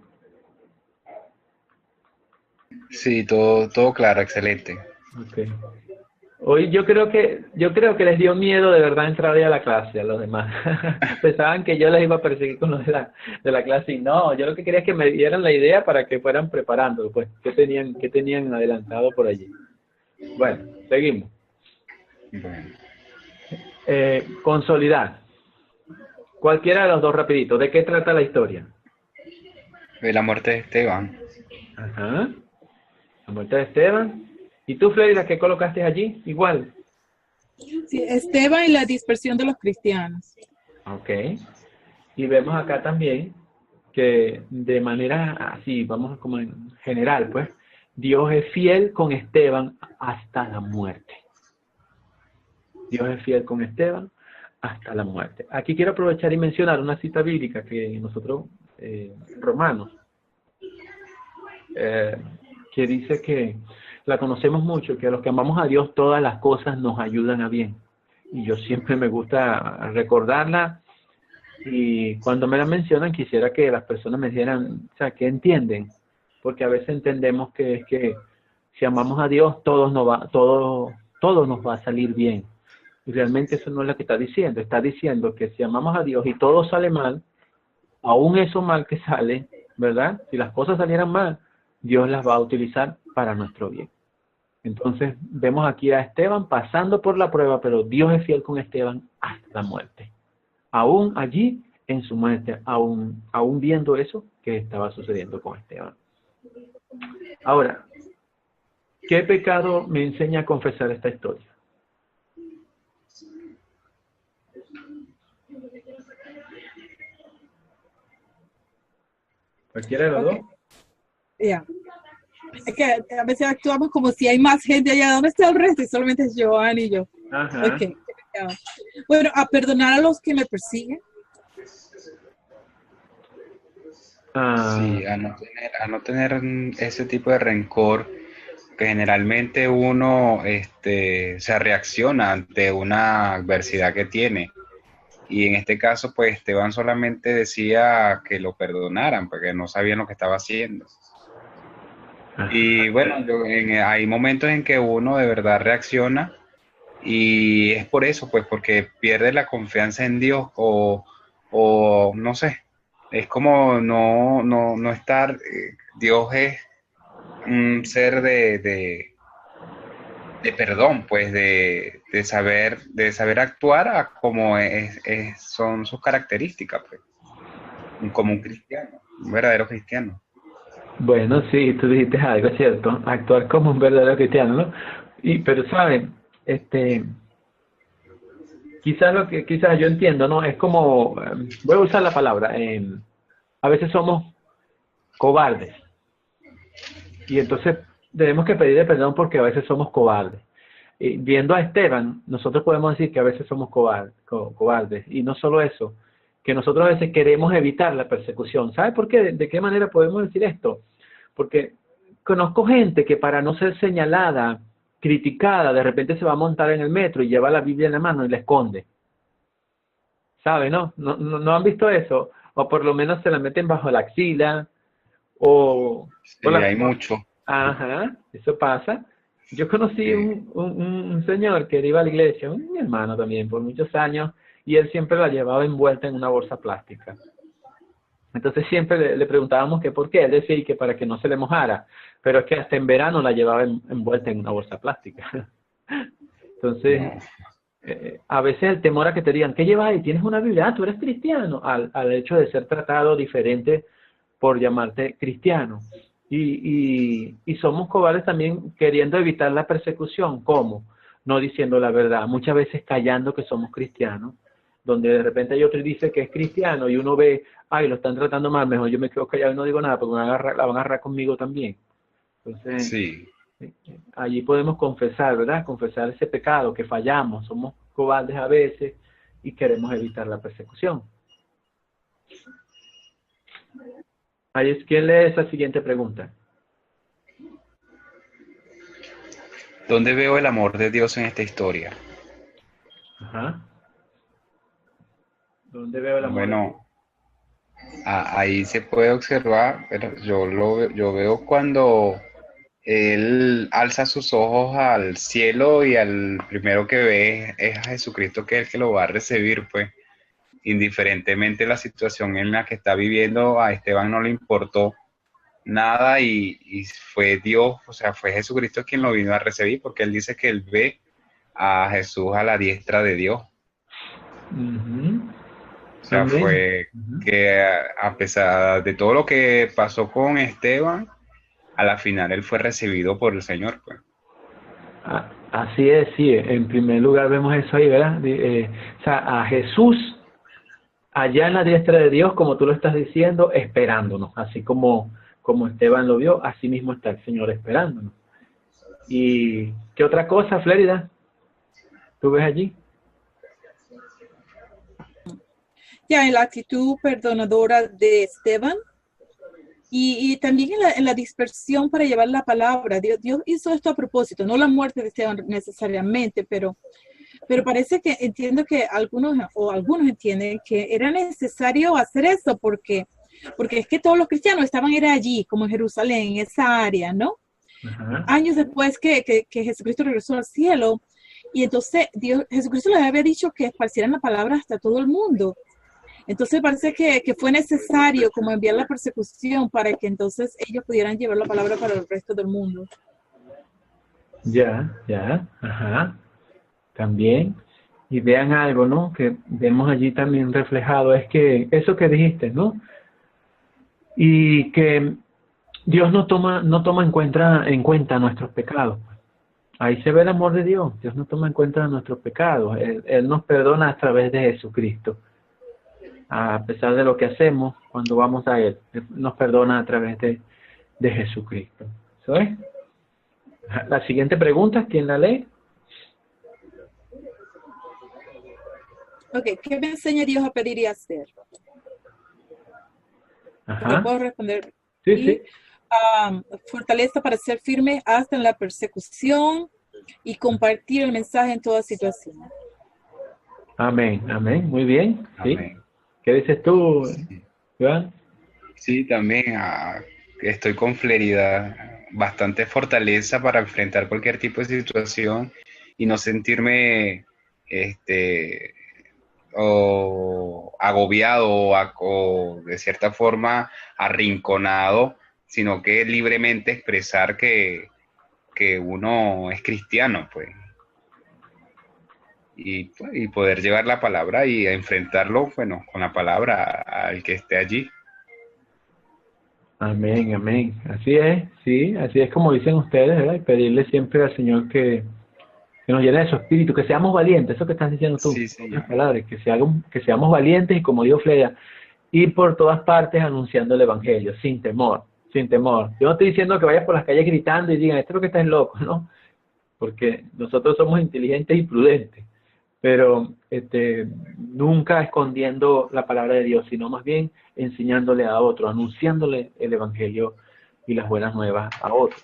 Sí, todo claro, excelente. Okay. Hoy yo creo que les dio miedo de verdad entrar a la clase a los demás. Pensaban que yo les iba a perseguir con lo de la clase y no, yo lo que quería es que me dieran la idea para que fueran preparando, pues, qué tenían adelantado por allí. Bueno, seguimos. Bueno, Consolidar. Cualquiera de los dos rapidito. ¿De qué trata la historia? de la muerte de Esteban. Ajá. La muerte de Esteban. ¿Y tú, Flérida, qué colocaste allí? Igual. Sí, Esteban y la dispersión de los cristianos. Ok. Y vemos acá también que de manera así, vamos como en general, pues, Dios es fiel con Esteban hasta la muerte. Dios es fiel con Esteban hasta la muerte. Aquí quiero aprovechar y mencionar una cita bíblica que nosotros, Romanos, que dice que la conocemos mucho, que a los que amamos a Dios todas las cosas nos ayudan a bien. Y yo siempre me gusta recordarla y cuando me la mencionan quisiera que las personas me dijeran, o sea, ¿qué entienden? Porque a veces entendemos que es que si amamos a Dios todo nos va a salir bien. Y realmente eso no es lo que está diciendo. Está diciendo que si amamos a Dios y todo sale mal, aún eso mal que sale, ¿verdad? Si las cosas salieran mal, Dios las va a utilizar para nuestro bien. Entonces vemos aquí a Esteban pasando por la prueba, pero Dios es fiel con Esteban hasta la muerte. Aún allí, en su muerte, aún viendo eso que estaba sucediendo con Esteban. Ahora, ¿qué pecado me enseña a confesar esta historia? ¿Cualquiera de los dos? Ya. Es que a veces actuamos como si hay más gente allá. ¿Dónde está el resto? Y solamente es Joan y yo. Ajá. Okay. Bueno, a perdonar a los que me persiguen. Sí, a no tener ese tipo de rencor, que generalmente uno se reacciona ante una adversidad que tiene. Y en este caso, pues Esteban solamente decía que lo perdonaran, porque no sabían lo que estaba haciendo. Y bueno, hay momentos en que uno de verdad reacciona, y es por eso, pues porque pierde la confianza en Dios, o no sé, es como no estar, Dios es un ser de perdón, pues de saber actuar a como son sus características, pues, como un cristiano, un verdadero cristiano. Bueno, sí, tú dijiste algo, ¿cierto? Actuar como un verdadero cristiano, ¿no? Pero, ¿saben? Quizás yo entiendo, ¿no? Es como, voy a usar la palabra, a veces somos cobardes. Y entonces tenemos que pedirle perdón porque a veces somos cobardes. Y viendo a Esteban, nosotros podemos decir que a veces somos cobardes. Y no solo eso, que nosotros a veces queremos evitar la persecución. ¿Sabe por qué? ¿De qué manera podemos decir esto? Porque conozco gente que para no ser señalada, criticada, de repente se va a montar en el metro y lleva la Biblia en la mano y la esconde. ¿Sabe, no? ¿No han visto eso? O por lo menos se la meten bajo la axila, Sí, hay mucho. Ajá, eso pasa. Yo conocí Sí. un señor que iba a la iglesia, un hermano también, por muchos años, y él siempre la llevaba envuelta en una bolsa plástica. Entonces siempre le preguntábamos que por qué. Él decía que para que no se le mojara, pero es que hasta en verano la llevaba envuelta en una bolsa plástica. Entonces, No. a veces el temor a que te digan, ¿qué llevas ahí? ¿Tienes una Biblia? Ah, tú eres cristiano, al hecho de ser tratado diferente por llamarte cristiano. Y somos cobardes también queriendo evitar la persecución. ¿Cómo? No diciendo la verdad. Muchas veces callando que somos cristianos, donde de repente hay otro y dice que es cristiano y uno ve, ay, lo están tratando mal, mejor yo me quedo callado y no digo nada porque la van a agarrar conmigo también. Entonces, Sí. allí podemos confesar, ¿verdad? Confesar ese pecado, que fallamos, somos cobardes a veces y queremos evitar la persecución. Ahí es quien lee esa siguiente pregunta. ¿Dónde veo el amor de Dios en esta historia? Ajá. ¿Dónde veo el amor? Bueno, ahí se puede observar, pero yo veo cuando él alza sus ojos al cielo y al primero que ve es a Jesucristo, que es el que lo va a recibir, pues, indiferentemente la situación en la que está viviendo, a Esteban no le importó nada y fue Dios, o sea, fue Jesucristo quien lo vino a recibir, porque él dice que él ve a Jesús a la diestra de Dios. Uh-huh. O sea, Amén. fue que a pesar de todo lo que pasó con Esteban, a la final él fue recibido por el Señor, pues. Así es, sí. En primer lugar vemos eso ahí, ¿verdad? O sea, a Jesús allá en la diestra de Dios, como tú lo estás diciendo, esperándonos. Así como Esteban lo vio, así mismo está el Señor esperándonos. ¿Y qué otra cosa, Flérida? ¿Tú ves allí? Ya, en la actitud perdonadora de Esteban y también en la dispersión para llevar la palabra. Dios hizo esto a propósito, no la muerte de Esteban necesariamente, pero parece que entiendo que algunos entienden que era necesario hacer eso porque es que todos los cristianos era allí, como en Jerusalén, en esa área, ¿no? Ajá. Años después que Jesucristo regresó al cielo, Y entonces Jesucristo les había dicho que esparcieran la palabra hasta todo el mundo. Entonces parece que fue necesario como enviar la persecución para que entonces ellos pudieran llevar la palabra para el resto del mundo. Ya, ajá. También. Y vean algo, ¿no? Que vemos allí también reflejado, es que eso que dijiste, ¿no? Y que Dios no toma en cuenta nuestros pecados. Ahí se ve el amor de Dios. Dios no toma en cuenta nuestros pecados. Él nos perdona a través de Jesucristo. A pesar de lo que hacemos, cuando vamos a Él nos perdona a través de Jesucristo. ¿Eso es? La siguiente pregunta, ¿quién la lee? Ok, ¿qué me enseña Dios a pedir y a hacer? Ajá. ¿Yo puedo responder? Sí. Fortaleza para ser firme hasta en la persecución y compartir el mensaje en toda situación. Amén. Muy bien. ¿Sí? Amén. ¿Qué dices tú, Sí. Iván? Sí, también estoy con Flérida, bastante fortaleza para enfrentar cualquier tipo de situación y no sentirme o agobiado o de cierta forma arrinconado, sino que libremente expresar que uno es cristiano, pues, y poder llevar la palabra y enfrentarlo, bueno, con la palabra al que esté allí. Amén. Así es, sí, así es como dicen ustedes, ¿verdad? Y pedirle siempre al Señor que nos llene de su espíritu, que seamos valientes, eso que estás diciendo tú, Sí, en otras señor. palabras, que seamos valientes y como dijo Flea, ir por todas partes anunciando el Evangelio, sin temor. Yo no estoy diciendo que vayas por las calles gritando y digan, esto es lo que estás loco, ¿no? Porque nosotros somos inteligentes y prudentes, pero nunca escondiendo la palabra de Dios, sino más bien enseñándole a otro, anunciándole el Evangelio y las buenas nuevas a otro.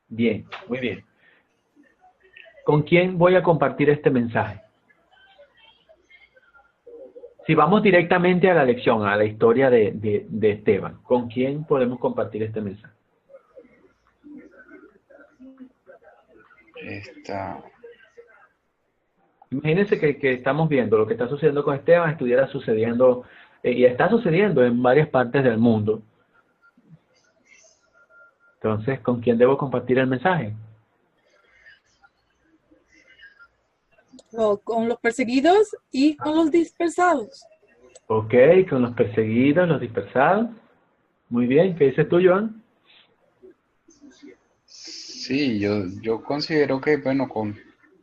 Bien, muy bien. ¿Con quién voy a compartir este mensaje? Si vamos directamente a la lección, a la historia de Esteban, ¿con quién podemos compartir este mensaje? Imagínense que estamos viendo lo que está sucediendo con Esteban, estuviera sucediendo, y está sucediendo en varias partes del mundo. Entonces, ¿con quién debo compartir el mensaje? Con los perseguidos y con los dispersados. Ok, con los perseguidos, los dispersados. Muy bien, ¿qué dices tú, Joan? Sí, yo considero que, bueno, con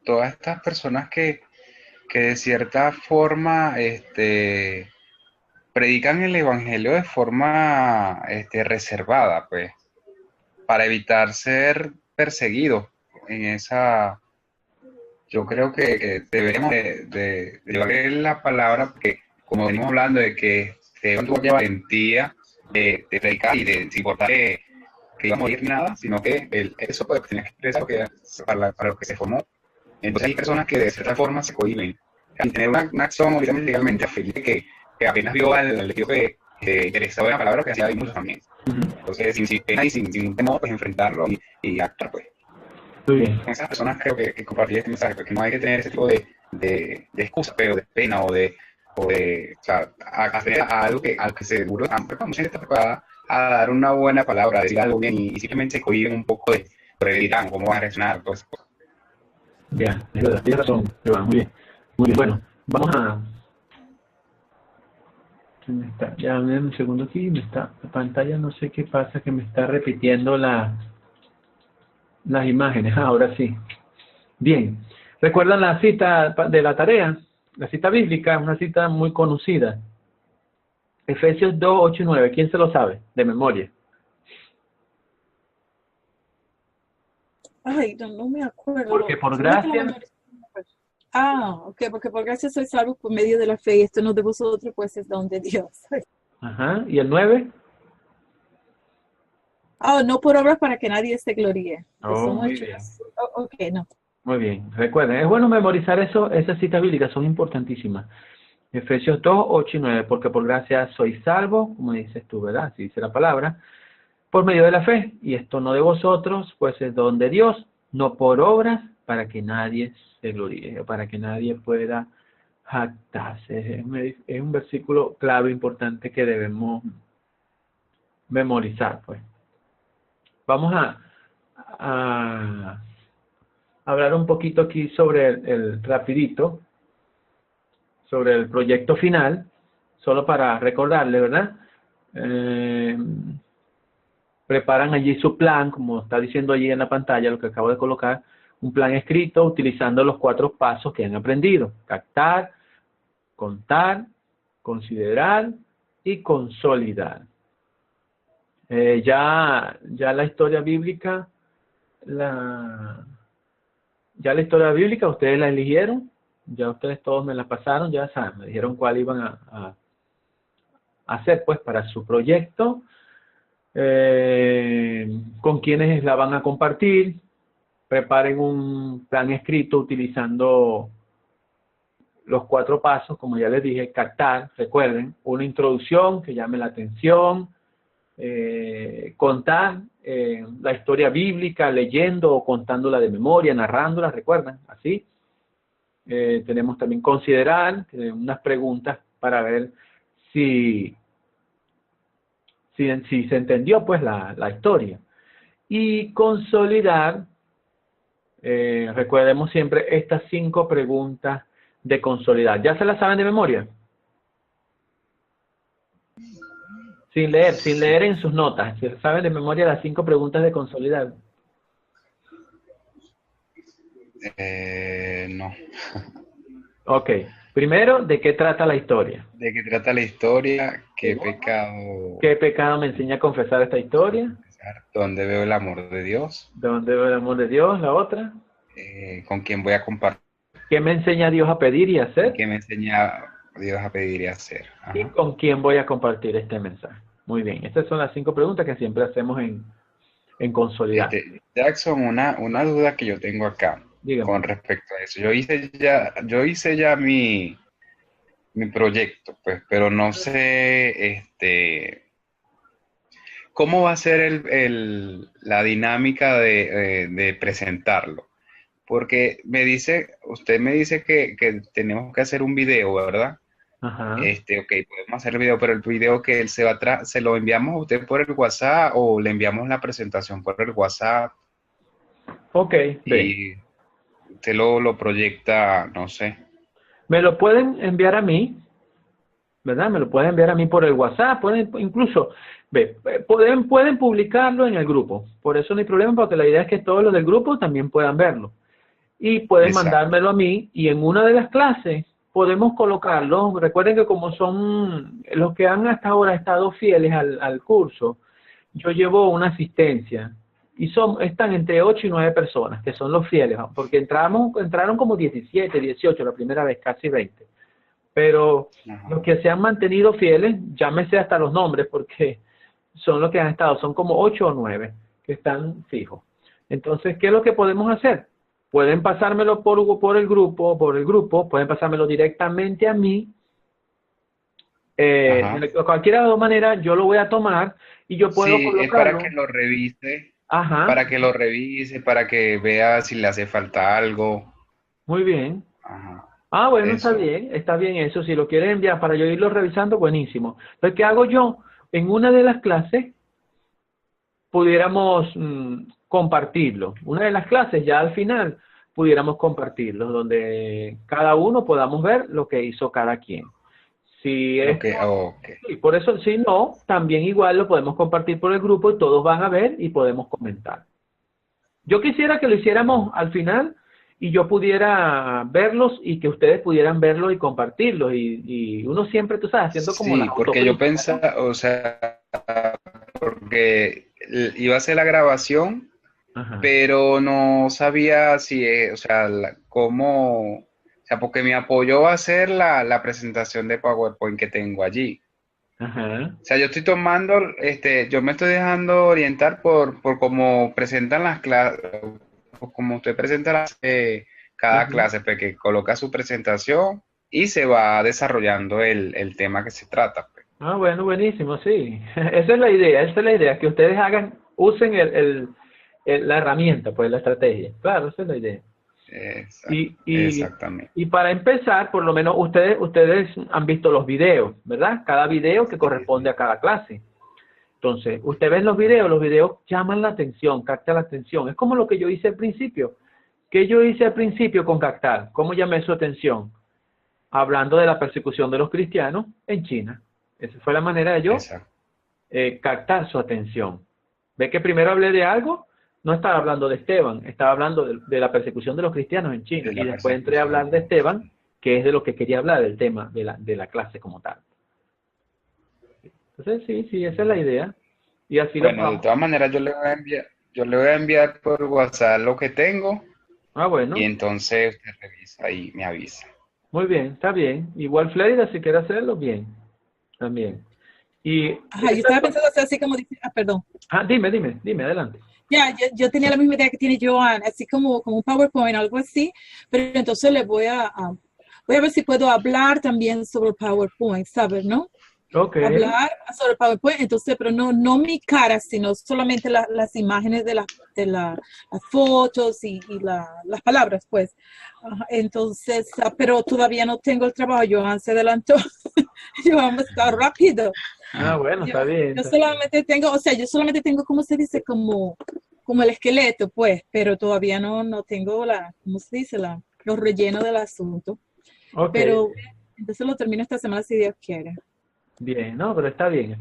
todas estas personas que de cierta forma predican el evangelio de forma reservada, pues, para evitar ser perseguidos en esa. Yo creo que deberíamos de llevar la palabra, porque como venimos hablando de que Esteban tuvo la valentía de predicar y de sin importar que iba a morir ni nada, sino que eso pues, tenía que expresar para lo que se formó. Entonces hay personas que de cierta forma se cohíben. Y tener una acción legalmente a Felipe que apenas vio al tío que interesaba en la palabra, que hacía hay muchos también. Entonces sin pena y sin temor, pues enfrentarlo y actuar, pues. Muy bien. Con esas personas creo que compartir este mensaje, porque no hay que tener ese tipo de excusa, pero de pena o sea, hacer algo al que seguro mucha gente está preparada a dar una buena palabra, a decir algo bien y simplemente se cohiben un poco de dirán cómo van a reaccionar, todo eso. Ya, es verdad, tienes razón, Joan, muy bien. Muy bien, bueno, vamos a... Ya, un segundo aquí, la pantalla, no sé qué pasa, que me está repitiendo las imágenes. Ahora sí. Bien. ¿Recuerdan la cita de la tarea? La cita bíblica, una cita muy conocida. Efesios 2, 8 y 9. ¿Quién se lo sabe de memoria? Ay, no me acuerdo. Porque por gracia... Ok, porque por gracia soy salvo por medio de la fe y esto no de vosotros, pues es don de Dios. Ajá. ¿Y el 9? No por obras para que nadie se gloríe. Muy bien. Ok, no. Muy bien. Recuerden, es bueno memorizar eso, esas citas bíblicas son importantísimas. Efesios 2, 8 y 9, porque por gracia sois salvos, como dices tú, ¿verdad? Así dice la palabra, por medio de la fe. Y esto no de vosotros, pues es don de Dios, no por obras, para que nadie se gloríe, o para que nadie pueda jactarse. Es un versículo clave, importante, que debemos memorizar, pues. Vamos a hablar un poquito aquí sobre rapidito, sobre el proyecto final, solo para recordarle, ¿verdad? Preparan allí su plan, como está diciendo allí en la pantalla, lo que acabo de colocar, un plan escrito utilizando los 4 pasos que han aprendido: captar, contar, considerar y consolidar. Ya la historia bíblica, ustedes la eligieron, ya ustedes todos me la pasaron, ya saben, me dijeron cuál iban a hacer pues para su proyecto, con quiénes la van a compartir. Preparen un plan escrito utilizando los 4 pasos, como ya les dije: captar, recuerden, una introducción que llame la atención, contar la historia bíblica, leyendo o contándola de memoria, narrándola, recuerdan, así. Tenemos también considerar, unas preguntas para ver si se entendió pues la historia. Y consolidar, recordemos siempre estas 5 preguntas de consolidar. ¿Ya se las saben de memoria? Sin leer en sus notas. ¿Se saben de memoria las 5 preguntas de consolidar? No. Ok. Primero, ¿de qué trata la historia? ¿De qué trata la historia? ¿Qué pecado? ¿Qué pecado me enseña a confesar esta historia? ¿Dónde veo el amor de Dios? ¿Dónde veo el amor de Dios? La otra. ¿Con quién voy a compartir? ¿Qué me enseña Dios a pedir y a hacer? ¿Qué me enseña Dios a pedir y a hacer? Ajá. ¿Y con quién voy a compartir este mensaje? Muy bien. Estas son las 5 preguntas que siempre hacemos en consolidar. Jackson, una duda que yo tengo acá. Dígame. Con respecto a eso. Yo hice ya mi proyecto, pues, pero no sé cómo va a ser la dinámica de presentarlo. Porque usted me dice que tenemos que hacer un video, ¿verdad? Ajá. Ok, podemos hacer el video, pero el video que él se lo enviamos a usted por el WhatsApp o le enviamos la presentación por el WhatsApp. Ok. Y usted lo proyecta, no sé. Me lo pueden enviar a mí, ¿verdad? Me lo pueden enviar a mí por el WhatsApp, pueden publicarlo en el grupo. Por eso no hay problema, porque la idea es que todos los del grupo también puedan verlo. Y pueden mandármelo a mí, y en una de las clases podemos colocarlo. Recuerden que como son los que han hasta ahora estado fieles al curso, yo llevo una asistencia. Y están entre 8 y 9 personas, que son los fieles, porque entraron como 17, 18 la primera vez, casi 20. Pero los que se han mantenido fieles, llámese hasta los nombres, porque son los que han estado, son como 8 o 9 que están fijos. Entonces, ¿qué es lo que podemos hacer? Pueden pasármelo por el grupo, pueden pasármelo directamente a mí. De cualquier manera, yo lo voy a tomar y yo puedo colocarlo. Es para que lo revise. Ajá. Para que lo revise, para que vea si le hace falta algo. Muy bien. Ajá. Bueno, eso. Está bien eso. Si lo quieren enviar para yo irlo revisando, buenísimo. Entonces, ¿qué hago yo? En una de las clases pudiéramos compartirlo. Una de las clases, ya al final, pudiéramos compartirlo, donde cada uno podamos ver lo que hizo cada quien. Si es, y por eso, si no, también igual lo podemos compartir por el grupo y todos van a ver y podemos comentar. Yo quisiera que lo hiciéramos al final y yo pudiera verlos y que ustedes pudieran verlos y compartirlos. Y uno siempre, tú sabes, haciendo como la porque yo pensaba, o sea, porque iba a hacer la grabación, pero no sabía si, o sea, cómo... O sea, porque mi apoyo va a ser la presentación de PowerPoint que tengo allí. Ajá. O sea, yo estoy tomando, yo me estoy dejando orientar por cómo presentan las clases, como usted presenta cada clase, pues, que coloca su presentación y se va desarrollando el tema que se trata. Pues. Bueno, buenísimo, sí. Esa es la idea, que ustedes usen la herramienta, pues la estrategia. Claro, esa es la idea. Exactamente. Y para empezar, por lo menos ustedes han visto los videos, ¿verdad? Cada video que corresponde a cada clase. Entonces, usted ve los videos llaman la atención, captan la atención. Es como lo que yo hice al principio. ¿Qué yo hice al principio con captar? ¿Cómo llamé su atención? Hablando de la persecución de los cristianos en China. Esa fue la manera de yo captar su atención. ¿Ve que primero hablé de algo? No estaba hablando de Esteban, estaba hablando de la persecución de los cristianos en China. Y después entré a hablar de Esteban, que es de lo que quería hablar, del tema de la clase como tal. Entonces, sí, esa es la idea. Y así bueno, de todas maneras yo le voy a enviar por WhatsApp lo que tengo. Ah, bueno. Y entonces usted revisa y me avisa. Muy bien, está bien. Igual Florida, si quiere hacerlo, bien. También. Y Ajá, yo estaba pensando hacer así como dice, perdón. Dime, adelante. Ya, yo tenía la misma idea que tiene Joan, así como un PowerPoint, algo así, pero entonces le voy a ver si puedo hablar también sobre el PowerPoint, ¿sabes, no? Okay. Hablar sobre el PowerPoint, entonces, pero no mi cara, sino solamente las imágenes de las fotos y las palabras, pues. Entonces, pero todavía no tengo el trabajo, Joan se adelantó, Joan está rápido. Bueno, está bien. Yo solamente tengo, ¿cómo se dice? Como el esqueleto, pues, pero todavía no tengo ¿cómo se dice? Los rellenos del asunto. Okay. Pero entonces lo termino esta semana si Dios quiere. Bien, no, pero está bien.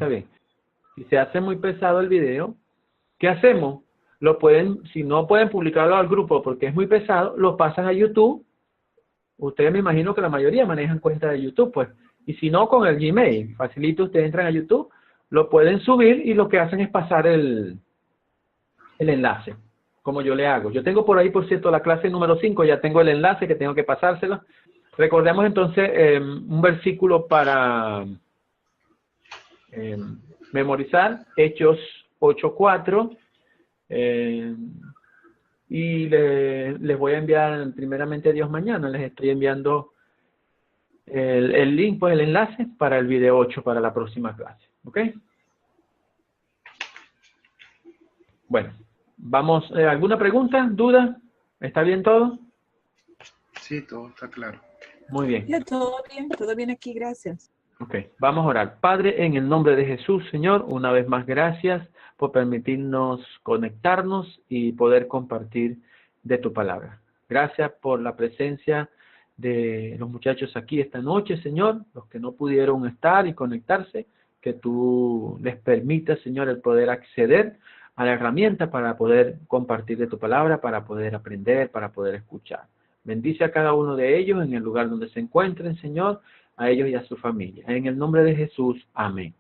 Si se hace muy pesado el video, ¿qué hacemos? Si no pueden publicarlo al grupo porque es muy pesado, lo pasan a YouTube. Ustedes me imagino que la mayoría manejan cuenta de YouTube, pues. Y si no, con el Gmail, facilito, ustedes entran a YouTube, lo pueden subir y lo que hacen es pasar el enlace, como yo le hago. Yo tengo por ahí, por cierto, la clase número 5, ya tengo el enlace que tengo que pasárselo. Recordemos entonces un versículo para memorizar, Hechos 8:4, y les voy a enviar primeramente a Dios mañana, les estoy enviando el link, pues el enlace para el video 8 para la próxima clase, ¿ok? Bueno, vamos, ¿alguna pregunta, duda? ¿Está bien todo? Sí, todo está claro. Muy bien. Ya, todo bien aquí, gracias. Ok, vamos a orar. Padre, en el nombre de Jesús, Señor, una vez más gracias por permitirnos conectarnos y poder compartir de tu palabra. Gracias por la presencia de los muchachos aquí esta noche, Señor, los que no pudieron estar y conectarse, que tú les permitas, Señor, el poder acceder a la herramienta para poder compartir de tu palabra, para poder aprender, para poder escuchar. Bendice a cada uno de ellos en el lugar donde se encuentren, Señor, a ellos y a su familia. En el nombre de Jesús, amén.